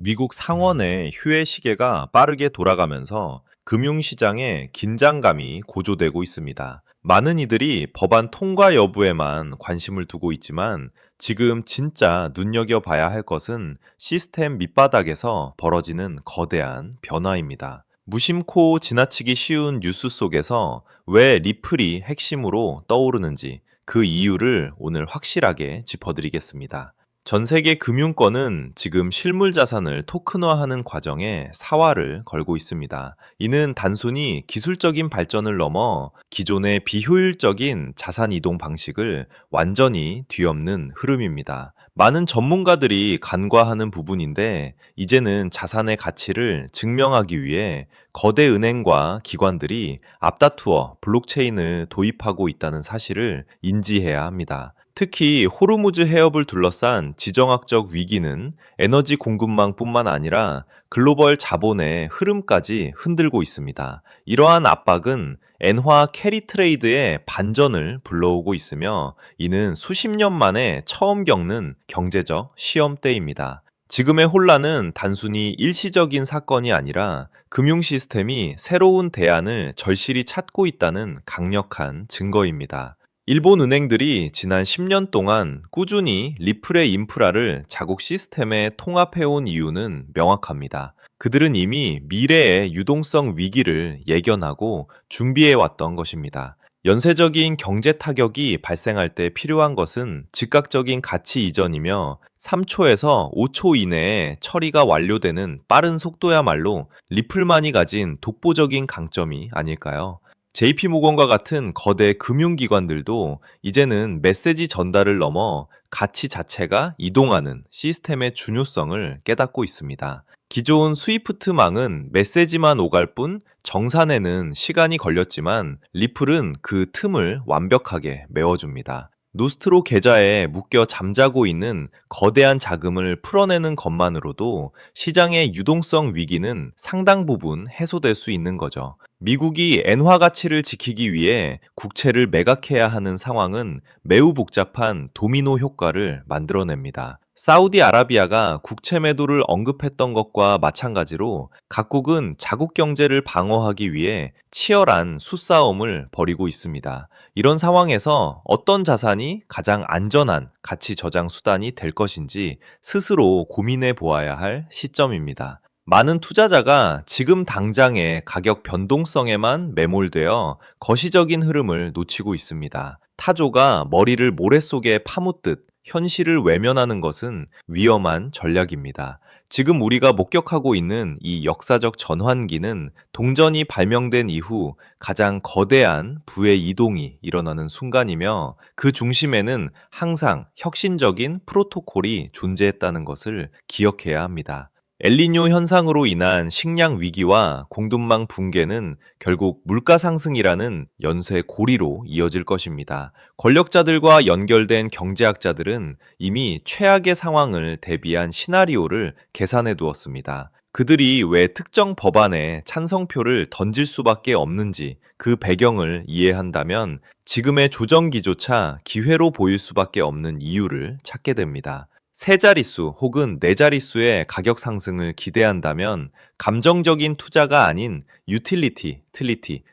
미국 상원의 휴회 시계가 빠르게 돌아가면서 금융시장에 긴장감이 고조되고 있습니다. 많은 이들이 법안 통과 여부에만 관심을 두고 있지만 지금 진짜 눈여겨봐야 할 것은 시스템 밑바닥에서 벌어지는 거대한 변화입니다. 무심코 지나치기 쉬운 뉴스 속에서 왜 리플이 핵심으로 떠오르는지 그 이유를 오늘 확실하게 짚어드리겠습니다. 전 세계 금융권은 지금 실물 자산을 토큰화하는 과정에 사활을 걸고 있습니다. 이는 단순히 기술적인 발전을 넘어 기존의 비효율적인 자산 이동 방식을 완전히 뒤엎는 흐름입니다. 많은 전문가들이 간과하는 부분인데, 이제는 자산의 가치를 증명하기 위해 거대 은행과 기관들이 앞다투어 블록체인을 도입하고 있다는 사실을 인지해야 합니다. 특히 호르무즈 해협을 둘러싼 지정학적 위기는 에너지 공급망뿐만 아니라 글로벌 자본의 흐름까지 흔들고 있습니다. 이러한 압박은 엔화 캐리 트레이드의 반전을 불러오고 있으며, 이는 수십 년 만에 처음 겪는 경제적 시험대입니다. 지금의 혼란은 단순히 일시적인 사건이 아니라 금융 시스템이 새로운 대안을 절실히 찾고 있다는 강력한 증거입니다. 일본 은행들이 지난 10년 동안 꾸준히 리플의 인프라를 자국 시스템에 통합해온 이유는 명확합니다. 그들은 이미 미래의 유동성 위기를 예견하고 준비해왔던 것입니다. 연쇄적인 경제 타격이 발생할 때 필요한 것은 즉각적인 가치 이전이며, 3초에서 5초 이내에 처리가 완료되는 빠른 속도야말로 리플만이 가진 독보적인 강점이 아닐까요? JP모건과 같은 거대 금융기관들도 이제는 메시지 전달을 넘어 가치 자체가 이동하는 시스템의 중요성을 깨닫고 있습니다. 기존 스위프트망은 메시지만 오갈 뿐 정산에는 시간이 걸렸지만, 리플은 그 틈을 완벽하게 메워줍니다. 노스트로 계좌에 묶여 잠자고 있는 거대한 자금을 풀어내는 것만으로도 시장의 유동성 위기는 상당 부분 해소될 수 있는 거죠. 미국이 엔화 가치를 지키기 위해 국채를 매각해야 하는 상황은 매우 복잡한 도미노 효과를 만들어냅니다. 사우디아라비아가 국채 매도를 언급했던 것과 마찬가지로 각국은 자국 경제를 방어하기 위해 치열한 수싸움을 벌이고 있습니다. 이런 상황에서 어떤 자산이 가장 안전한 가치 저장 수단이 될 것인지 스스로 고민해 보아야 할 시점입니다. 많은 투자자가 지금 당장의 가격 변동성에만 매몰되어 거시적인 흐름을 놓치고 있습니다. 타조가 머리를 모래 속에 파묻듯 현실을 외면하는 것은 위험한 전략입니다. 지금 우리가 목격하고 있는 이 역사적 전환기는 동전이 발명된 이후 가장 거대한 부의 이동이 일어나는 순간이며, 그 중심에는 항상 혁신적인 프로토콜이 존재했다는 것을 기억해야 합니다. 엘니뇨 현상으로 인한 식량 위기와 공급망 붕괴는 결국 물가 상승이라는 연쇄 고리로 이어질 것입니다. 권력자들과 연결된 경제학자들은 이미 최악의 상황을 대비한 시나리오를 계산해 두었습니다. 그들이 왜 특정 법안에 찬성표를 던질 수밖에 없는지, 그 배경을 이해한다면 지금의 조정기조차 기회로 보일 수밖에 없는 이유를 찾게 됩니다. 세 자릿수 혹은 네 자릿수의 가격 상승을 기대한다면 감정적인 투자가 아닌 유틸리티,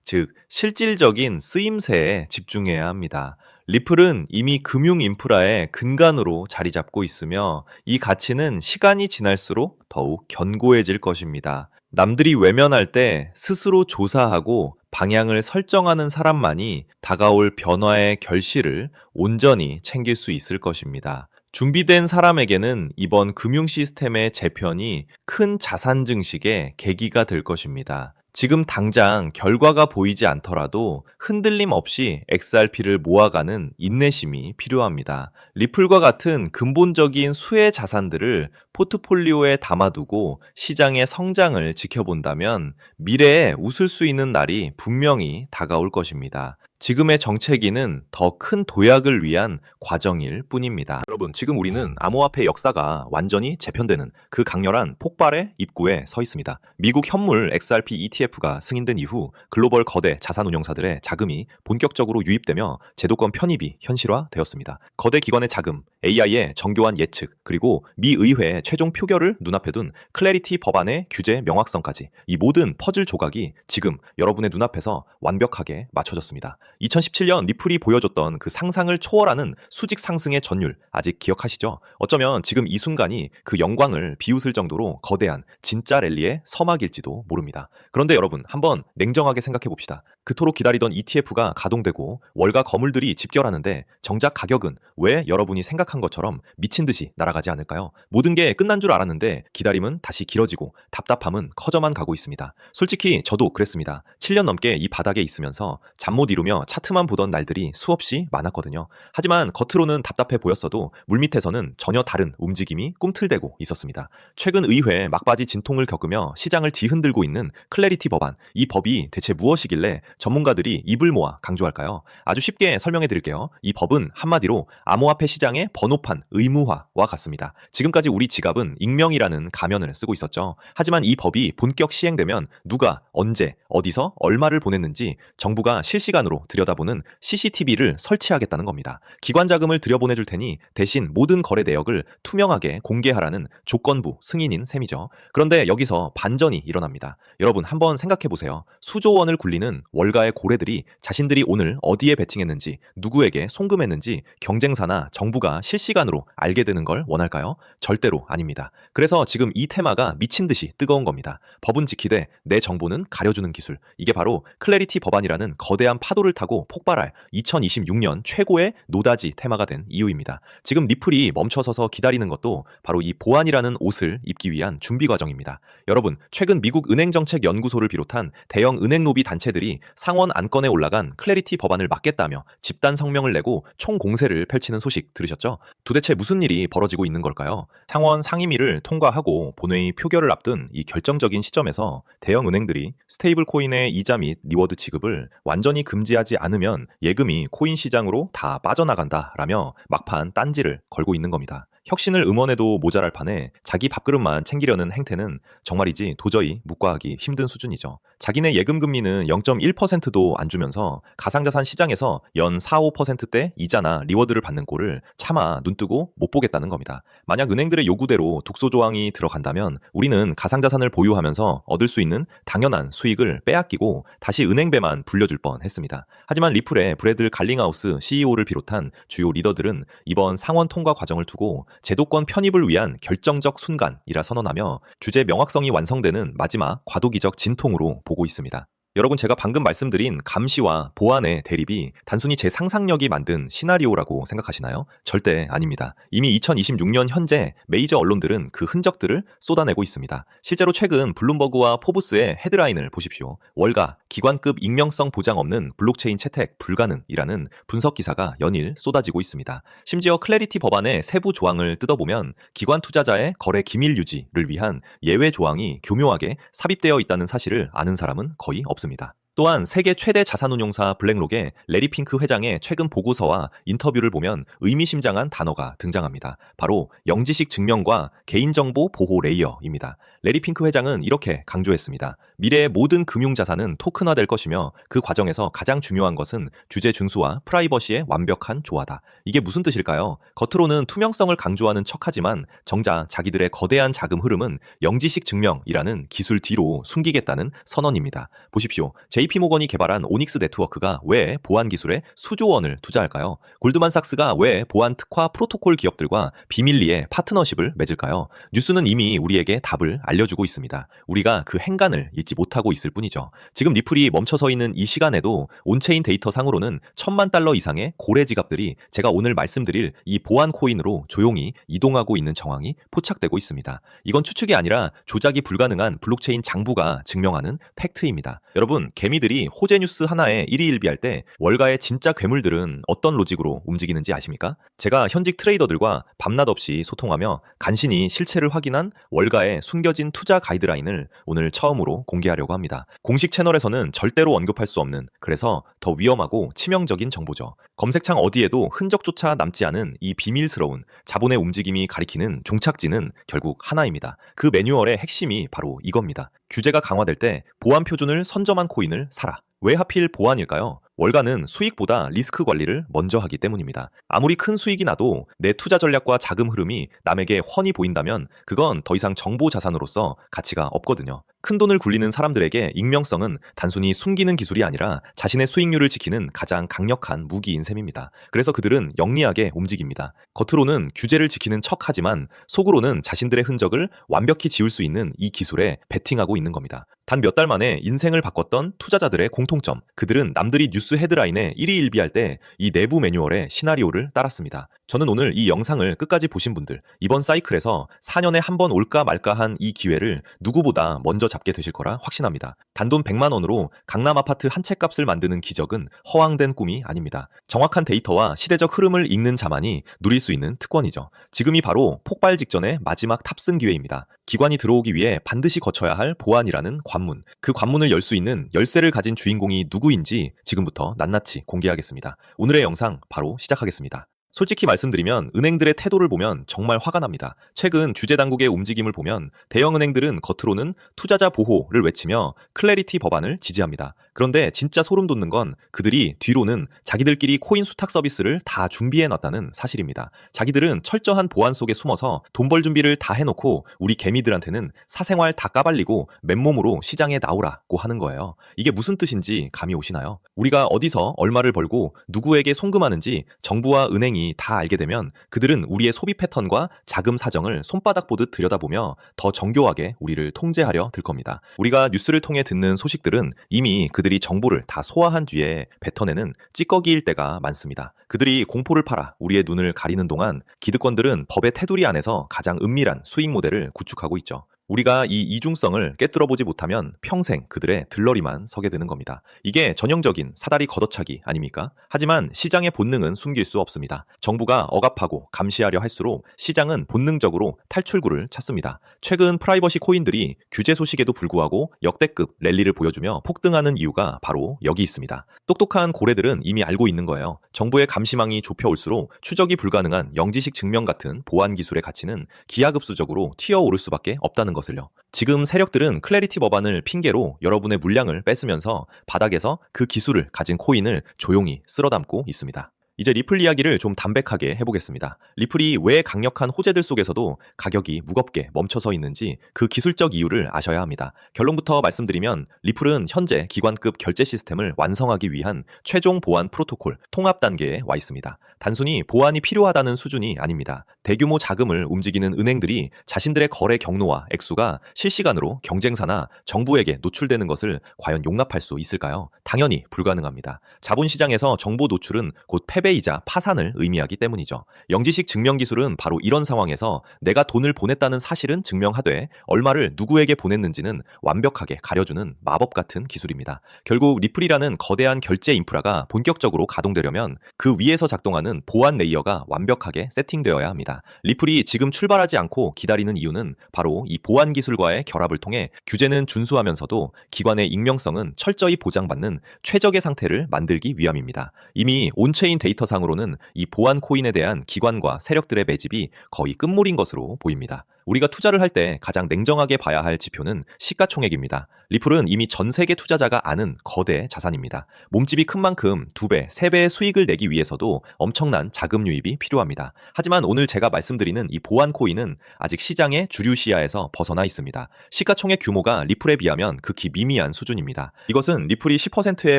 즉 실질적인 쓰임새에 집중해야 합니다. 리플은 이미 금융 인프라의 근간으로 자리 잡고 있으며, 이 가치는 시간이 지날수록 더욱 견고해질 것입니다. 남들이 외면할 때 스스로 조사하고 방향을 설정하는 사람만이 다가올 변화의 결실을 온전히 챙길 수 있을 것입니다. 준비된 사람에게는 이번 금융 시스템의 재편이 큰 자산 증식의 계기가 될 것입니다. 지금 당장 결과가 보이지 않더라도 흔들림 없이 XRP를 모아가는 인내심이 필요합니다. 리플과 같은 근본적인 수혜 자산들을 포트폴리오에 담아두고 시장의 성장을 지켜본다면 미래에 웃을 수 있는 날이 분명히 다가올 것입니다. 지금의 정체기는 더 큰 도약을 위한 과정일 뿐입니다. 여러분, 지금 우리는 암호화폐 역사가 완전히 재편되는 그 강렬한 폭발의 입구에 서 있습니다. 미국 현물 XRP ETF가 승인된 이후 글로벌 거대 자산운용사들의 자금이 본격적으로 유입되며 제도권 편입이 현실화되었습니다. 거대 기관의 자금, AI의 정교한 예측, 그리고 미 의회의 최종 표결을 눈앞에 둔 클래리티 법안의 규제 명확성까지 이 모든 퍼즐 조각이 지금 여러분의 눈앞에서 완벽하게 맞춰졌습니다. 2017년 리플이 보여줬던 그 상상을 초월하는 수직 상승의 전율 아직 기억하시죠? 어쩌면 지금 이 순간이 그 영광을 비웃을 정도로 거대한 진짜 랠리의 서막일지도 모릅니다. 그런데 여러분, 한번 냉정하게 생각해 봅시다. 그토록 기다리던 ETF가 가동되고 월가 거물들이 집결하는데 정작 가격은 왜 여러분이 생각한 것처럼 미친 듯이 날아가지 않을까요? 모든 게 끝난 줄 알았는데 기다림은 다시 길어지고 답답함은 커져만 가고 있습니다. 솔직히 저도 그랬습니다. 7년 넘게 이 바닥에 있으면서 잠 못 이루며 차트만 보던 날들이 수없이 많았거든요. 하지만 겉으로는 답답해 보였어도 물밑에서는 전혀 다른 움직임이 꿈틀대고 있었습니다. 최근 의회 막바지 진통을 겪으며 시장을 뒤흔들고 있는 클래리티 법안, 이 법이 대체 무엇이길래 전문가들이 입을 모아 강조할까요? 아주 쉽게 설명해 드릴게요. 이 법은 한마디로 암호화폐 시장의 번호판 의무화와 같습니다. 지금까지 우리 지갑은 익명이라는 가면을 쓰고 있었죠. 하지만 이 법이 본격 시행되면 누가 언제 어디서 얼마를 보냈는지 정부가 실시간으로 들여다보는 CCTV를 설치하겠다는 겁니다. 기관 자금을 들여보내줄 테니 대신 모든 거래 내역을 투명하게 공개하라는 조건부 승인인 셈이죠. 그런데 여기서 반전이 일어납니다. 여러분, 한번 생각해 보세요. 수조 원을 굴리는 월가의 고래들이 자신들이 오늘 어디에 베팅했는지, 누구에게 송금했는지 경쟁사나 정부가 실시간으로 알게 되는 걸 원할까요? 절대로 아닙니다. 그래서 지금 이 테마가 미친 듯이 뜨거운 겁니다. 법은 지키되 내 정보는 가려주는 기술. 이게 바로 클래리티 법안이라는 거대한 파도를 타고 폭발할 2026년 최고의 노다지 테마가 된 이유입니다. 지금 리플이 멈춰서서 기다리는 것도 바로 이 보안이라는 옷을 입기 위한 준비 과정입니다. 여러분, 최근 미국 은행정책연구소를 비롯한 대형 은행 로비 단체들이 상원 안건에 올라간 클래리티 법안을 막겠다며 집단 성명을 내고 총공세를 펼치는 소식 들으셨죠? 도대체 무슨 일이 벌어지고 있는 걸까요? 상원 상임위를 통과하고 본회의 표결을 앞둔 이 결정적인 시점에서 대형 은행들이 스테이블 코인의 이자 및 리워드 지급을 완전히 금지하지 않으면 예금이 코인 시장으로 다 빠져나간다라며 막판 딴지를 걸고 있는 겁니다. 혁신을 응원해도 모자랄 판에 자기 밥그릇만 챙기려는 행태는 정말이지 도저히 묵과하기 힘든 수준이죠. 자기네 예금 금리는 0.1%도 안 주면서 가상자산 시장에서 연 4, 5%대 이자나 리워드를 받는 꼴을 차마 눈뜨고 못 보겠다는 겁니다. 만약 은행들의 요구대로 독소 조항이 들어간다면 우리는 가상자산을 보유하면서 얻을 수 있는 당연한 수익을 빼앗기고 다시 은행배만 불려줄 뻔했습니다. 하지만 리플의 브래들 갈링하우스 CEO를 비롯한 주요 리더들은 이번 상원 통과 과정을 두고 제도권 편입을 위한 결정적 순간이라 선언하며 주제 명확성이 완성되는 마지막 과도기적 진통으로 보고 있습니다. 여러분, 제가 방금 말씀드린 감시와 보안의 대립이 단순히 제 상상력이 만든 시나리오라고 생각하시나요? 절대 아닙니다. 이미 2026년 현재 메이저 언론들은 그 흔적들을 쏟아내고 있습니다. 실제로 최근 블룸버그와 포브스의 헤드라인을 보십시오. 월가, 기관급 익명성 보장 없는 블록체인 채택 불가능이라는 분석 기사가 연일 쏟아지고 있습니다. 심지어 클래리티 법안의 세부 조항을 뜯어보면 기관 투자자의 거래 기밀 유지를 위한 예외 조항이 교묘하게 삽입되어 있다는 사실을 아는 사람은 거의 없습니다. 또한 세계 최대 자산운용사 블랙록의 레리 핑크 회장의 최근 보고서와 인터뷰를 보면 의미심장한 단어가 등장합니다. 바로 영지식 증명과 개인정보 보호 레이어입니다. 레리 핑크 회장은 이렇게 강조했습니다. 미래의 모든 금융자산은 토큰화될 것이며 그 과정에서 가장 중요한 것은 주제 준수와 프라이버시의 완벽한 조화다. 이게 무슨 뜻일까요? 겉으로는 투명성을 강조하는 척하지만 정작 자기들의 거대한 자금 흐름은 영지식 증명이라는 기술 뒤로 숨기겠다는 선언입니다. 보십시오. JP모건이 개발한 오닉스 네트워크가 왜 보안 기술에 수조 원을 투자할까요? 골드만삭스가 왜 보안 특화 프로토콜 기업들과 비밀리에 파트너십을 맺을까요? 뉴스는 이미 우리에게 답을 알려주고 있습니다. 우리가 그 행간을 잊지 못하고 있을 뿐이죠. 지금 리플이 멈춰서 있는 이 시간에도 온체인 데이터 상으로는 $10,000 이상의 고래 지갑들이 제가 오늘 말씀드릴 이 보안 코인으로 조용히 이동하고 있는 정황이 포착되고 있습니다. 이건 추측이 아니라 조작이 불가능한 블록체인 장부가 증명하는 팩트입니다. 여러분, 개미 개미들이 호재 뉴스 하나에 일희일비할 때 월가의 진짜 괴물들은 어떤 로직으로 움직이는지 아십니까? 제가 현직 트레이더들과 밤낮 없이 소통하며 간신히 실체를 확인한 월가의 숨겨진 투자 가이드라인을 오늘 처음으로 공개하려고 합니다. 공식 채널에서는 절대로 언급할 수 없는, 그래서 더 위험하고 치명적인 정보죠. 검색창 어디에도 흔적조차 남지 않은 이 비밀스러운 자본의 움직임이 가리키는 종착지는 결국 하나입니다. 그 매뉴얼의 핵심이 바로 이겁니다. 규제가 강화될 때 보안 표준을 선점한 코인을 사라. 왜 하필 보안일까요? 월가는 수익보다 리스크 관리를 먼저 하기 때문입니다. 아무리 큰 수익이 나도 내 투자 전략과 자금 흐름이 남에게 훤히 보인다면 그건 더 이상 정보 자산으로서 가치가 없거든요. 큰 돈을 굴리는 사람들에게 익명성은 단순히 숨기는 기술이 아니라 자신의 수익률을 지키는 가장 강력한 무기인 셈입니다. 그래서 그들은 영리하게 움직입니다. 겉으로는 규제를 지키는 척하지만 속으로는 자신들의 흔적을 완벽히 지울 수 있는 이 기술에 베팅하고 있는 겁니다. 단 몇 달 만에 인생을 바꿨던 투자자들의 공통점, 그들은 남들이 뉴스 헤드라인에 일희일비할 때 이 내부 매뉴얼의 시나리오를 따랐습니다. 저는 오늘 이 영상을 끝까지 보신 분들, 이번 사이클에서 4년에 한 번 올까 말까 한 이 기회를 누구보다 먼저 잡게 되실 거라 확신합니다. 단돈 100만 원으로 강남 아파트 한 채 값을 만드는 기적은 허황된 꿈이 아닙니다. 정확한 데이터와 시대적 흐름을 읽는 자만이 누릴 수 있는 특권이죠. 지금이 바로 폭발 직전의 마지막 탑승 기회입니다. 기관이 들어오기 위해 반드시 거쳐야 할 보안이라는 관문, 그 관문을 열 수 있는 열쇠를 가진 주인공이 누구인지 지금부터 낱낱이 공개하겠습니다. 오늘의 영상 바로 시작하겠습니다. 솔직히 말씀드리면 은행들의 태도를 보면 정말 화가 납니다. 최근 규제 당국의 움직임을 보면 대형 은행들은 겉으로는 투자자 보호를 외치며 클래리티 법안을 지지합니다. 그런데 진짜 소름 돋는 건 그들이 뒤로는 자기들끼리 코인 수탁 서비스를 다 준비해 놨다는 사실입니다. 자기들은 철저한 보안 속에 숨어서 돈 벌 준비를 다 해놓고 우리 개미들한테는 사생활 다 까발리고 맨몸으로 시장에 나오라고 하는 거예요. 이게 무슨 뜻인지 감이 오시나요? 우리가 어디서 얼마를 벌고 누구에게 송금하는지 정부와 은행이 다 알게 되면 그들은 우리의 소비 패턴과 자금 사정을 손바닥 보듯 들여다보며 더 정교하게 우리를 통제하려 들 겁니다. 우리가 뉴스를 통해 듣는 소식들은 이미 그들이 정보를 다 소화한 뒤에 뱉어내는 찌꺼기일 때가 많습니다. 그들이 공포를 팔아 우리의 눈을 가리는 동안 기득권들은 법의 테두리 안에서 가장 은밀한 수익 모델을 구축하고 있죠. 우리가 이 이중성을 깨뚫어보지 못하면 평생 그들의 들러리만 서게 되는 겁니다. 이게 전형적인 사다리 걷어차기 아닙니까? 하지만 시장의 본능은 숨길 수 없습니다. 정부가 억압하고 감시하려 할수록 시장은 본능적으로 탈출구를 찾습니다. 최근 프라이버시 코인들이 규제 소식에도 불구하고 역대급 랠리를 보여주며 폭등하는 이유가 바로 여기 있습니다. 똑똑한 고래들은 이미 알고 있는 거예요. 정부의 감시망이 좁혀올수록 추적이 불가능한 영지식 증명 같은 보안 기술의 가치는 기하급수적으로 튀어오를 수밖에 없다는 것을요. 지금 세력들은 클래리티 법안을 핑계로 여러분의 물량을 뺏으면서 바닥에서 그 기술을 가진 코인을 조용히 쓸어담고 있습니다. 이제 리플 이야기를 좀 담백하게 해보겠습니다. 리플이 왜 강력한 호재들 속에서도 가격이 무겁게 멈춰서 있는지 그 기술적 이유를 아셔야 합니다. 결론부터 말씀드리면 리플은 현재 기관급 결제 시스템을 완성하기 위한 최종 보안 프로토콜 통합 단계에 와 있습니다. 단순히 보안이 필요하다는 수준이 아닙니다. 대규모 자금을 움직이는 은행들이 자신들의 거래 경로와 액수가 실시간으로 경쟁사나 정부에게 노출되는 것을 과연 용납할 수 있을까요? 당연히 불가능합니다. 자본시장에서 정보 노출은 곧 패배이자 파산을 의미하기 때문이죠. 영지식 증명 기술은 바로 이런 상황에서 내가 돈을 보냈다는 사실은 증명하되 얼마를 누구에게 보냈는지는 완벽하게 가려주는 마법 같은 기술입니다. 결국 리플이라는 거대한 결제 인프라가 본격적으로 가동되려면 그 위에서 작동하는 보안 레이어가 완벽하게 세팅되어야 합니다. 리플이 지금 출발하지 않고 기다리는 이유는 바로 이 보안 기술과의 결합을 통해 규제는 준수하면서도 기관의 익명성은 철저히 보장받는 최적의 상태를 만들기 위함입니다. 이미 온체인 데이터상으로는 이 보안 코인에 대한 기관과 세력들의 매집이 거의 끝물인 것으로 보입니다. 우리가 투자를 할 때 가장 냉정하게 봐야 할 지표는 시가총액입니다. 리플은 이미 전 세계 투자자가 아는 거대 자산입니다. 몸집이 큰 만큼 2배, 3배의 수익을 내기 위해서도 엄청난 자금 유입이 필요합니다. 하지만 오늘 제가 말씀드리는 이 보안 코인은 아직 시장의 주류 시야에서 벗어나 있습니다. 시가총액 규모가 리플에 비하면 극히 미미한 수준입니다. 이것은 리플이 10%의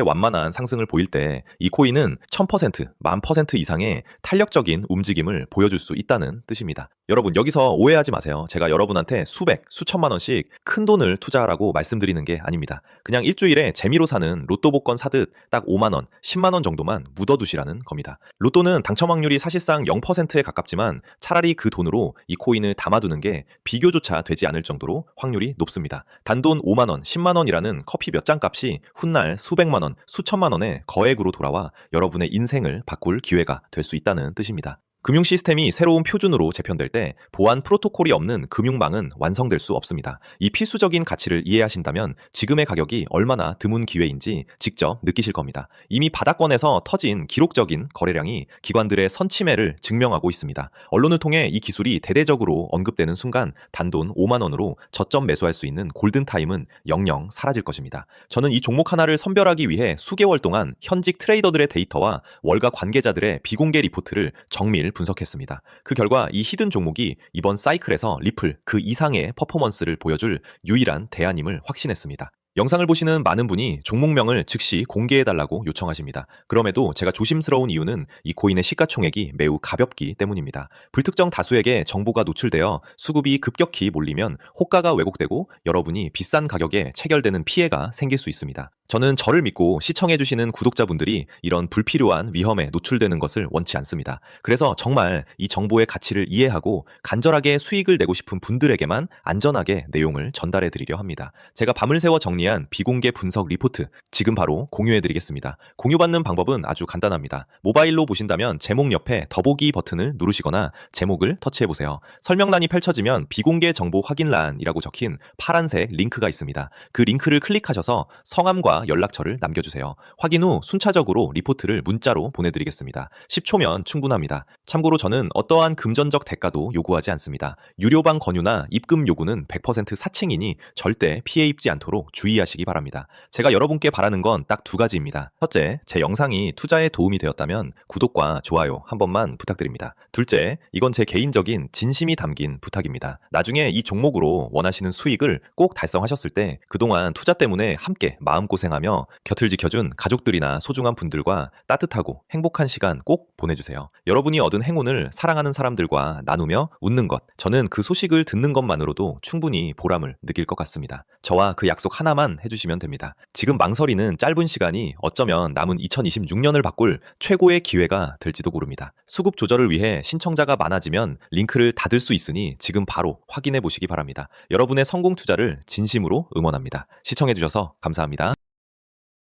완만한 상승을 보일 때 이 코인은 1000%, 10,000% 이상의 탄력적인 움직임을 보여줄 수 있다는 뜻입니다. 여러분, 여기서 오해하지 마세요. 제가 여러분한테 수백, 수천만 원씩 큰 돈을 투자하라고 말씀드리는 게 아닙니다. 그냥 일주일에 재미로 사는 로또 복권 사듯 딱 5만 원, 10만 원 정도만 묻어두시라는 겁니다. 로또는 당첨 확률이 사실상 0%에 가깝지만 차라리 그 돈으로 이 코인을 담아두는 게 비교조차 되지 않을 정도로 확률이 높습니다. 단돈 5만 원, 10만 원이라는 커피 몇 잔 값이 훗날 수백만 원, 수천만 원의 거액으로 돌아와 여러분의 인생을 바꿀 기회가 될 수 있다는 뜻입니다. 금융 시스템이 새로운 표준으로 재편될 때 보안 프로토콜이 없는 금융망은 완성될 수 없습니다. 이 필수적인 가치를 이해하신다면 지금의 가격이 얼마나 드문 기회인지 직접 느끼실 겁니다. 이미 바닥권에서 터진 기록적인 거래량이 기관들의 선침해를 증명하고 있습니다. 언론을 통해 이 기술이 대대적으로 언급되는 순간 단돈 5만 원으로 저점 매수할 수 있는 골든타임은 영영 사라질 것입니다. 저는 이 종목 하나를 선별하기 위해 수개월 동안 현직 트레이더들의 데이터와 월가 관계자들의 비공개 리포트를 정밀 분석했습니다. 그 결과 이 히든 종목이 이번 사이클에서 리플 그 이상의 퍼포먼스를 보여줄 유일한 대안임을 확신했습니다. 영상을 보시는 많은 분이 종목명을 즉시 공개해달라고 요청하십니다. 그럼에도 제가 조심스러운 이유는 이 코인의 시가총액이 매우 가볍기 때문입니다. 불특정 다수에게 정보가 노출되어 수급이 급격히 몰리면 호가가 왜곡되고 여러분이 비싼 가격에 체결되는 피해가 생길 수 있습니다. 저는 저를 믿고 시청해주시는 구독자분들이 이런 불필요한 위험에 노출되는 것을 원치 않습니다. 그래서 정말 이 정보의 가치를 이해하고 간절하게 수익을 내고 싶은 분들에게만 안전하게 내용을 전달해드리려 합니다. 제가 밤을 새워 정리한 비공개 분석 리포트 지금 바로 공유해드리겠습니다. 공유받는 방법은 아주 간단합니다. 모바일로 보신다면 제목 옆에 더보기 버튼을 누르시거나 제목을 터치해보세요. 설명란이 펼쳐지면 비공개 정보 확인란이라고 적힌 파란색 링크가 있습니다. 그 링크를 클릭하셔서 성함과 연락처를 남겨주세요. 확인 후 순차적으로 리포트를 문자로 보내드리겠습니다. 10초면 충분합니다. 참고로 저는 어떠한 금전적 대가도 요구하지 않습니다. 유료방 권유나 입금 요구는 100% 사칭이니 절대 피해 입지 않도록 주의하시기 바랍니다. 제가 여러분께 바라는 건 딱 두 가지입니다. 첫째, 제 영상이 투자에 도움이 되었다면 구독과 좋아요 한 번만 부탁드립니다. 둘째, 이건 제 개인적인 진심이 담긴 부탁입니다. 나중에 이 종목으로 원하시는 수익을 꼭 달성하셨을 때 그동안 투자 때문에 함께 마음고생하며 곁을 지켜준 가족들이나 소중한 분들과 따뜻하고 행복한 시간 꼭 보내주세요. 여러분이 얻은 행운을 사랑하는 사람들과 나누며 웃는 것, 저는 그 소식을 듣는 것만으로도 충분히 보람을 느낄 것 같습니다. 저와 그 약속 하나만 해주시면 됩니다. 지금 망설이는 짧은 시간이 어쩌면 남은 2026년을 바꿀 최고의 기회가 될지도 모릅니다. 수급 조절을 위해 신청자가 많아지면 링크를 닫을 수 있으니 지금 바로 확인해 보시기 바랍니다. 여러분의 성공 투자를 진심으로 응원합니다. 시청해주셔서 감사합니다.